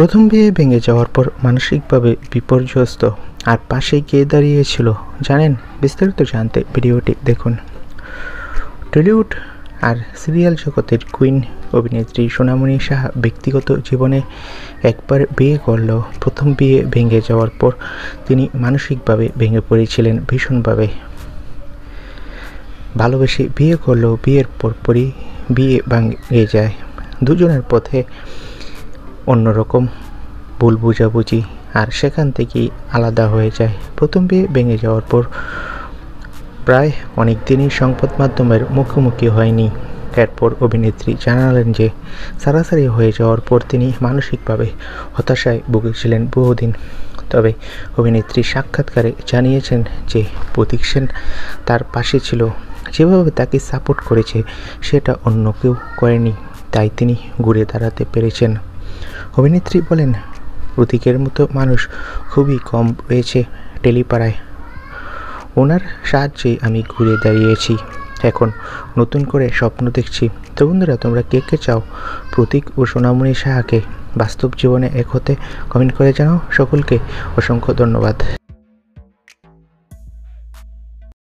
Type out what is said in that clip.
প্রথম বিয়ে ভেঙে যাওয়ার পর মানসিকভাবে বিপর্যস্ত আর পাশে কে দাঁড়িয়েছিল জানেন? বিস্তারিত জানতে ভিডিওটি দেখুন। টলিউড আর সিরিয়াল জগতের কুইন অভিনেত্রী সোনামণি সাহা ব্যক্তিগত জীবনে একবার বিয়ে করলেও প্রথম বিয়ে ভেঙে যাওয়ার পর তিনি মানসিকভাবে ভেঙে পড়েছিলেন ভীষণভাবে। ভালোবেসে বিয়ে করলেও বিয়ের পরপরই বিয়ে ভেঙে যায়। দুজনের পথে অন্যরকম ভুল বোঝাবুঝি আর সেখান থেকেই আলাদা হয়ে যায়। প্রথম বিয়ে ভেঙে যাওয়ার পর প্রায় অনেক দিনই সংবাদ মাধ্যমের মুখোমুখি হয়নি। এরপর অভিনেত্রী জানালেন যে সারাসারি হয়ে যাওয়ার পর তিনি মানসিকভাবে হতাশায় ভুগেছিলেন বহুদিন। তবে অভিনেত্রী সাক্ষাৎকারে জানিয়েছেন যে প্রতীক সেন তার পাশে ছিল, যেভাবে তাকে সাপোর্ট করেছে সেটা অন্য কেউ করেনি, তাই তিনি ঘুরে দাঁড়াতে পেরেছেন। অভিনেত্রী বলেন, প্রতীকের মতো মানুষ খুবই কম রয়েছে টেলিপাড়ায়। ওনার সাহায্যেই আমি ঘুরে দাঁড়িয়েছি, এখন নতুন করে স্বপ্ন দেখছি। তো বন্ধুরা, তোমরা কে কে চাও প্রতীক ও সোনামণি সাহাকে বাস্তব জীবনে এক হতে? কমেন্ট করে জানাও। সকলকে অসংখ্য ধন্যবাদ।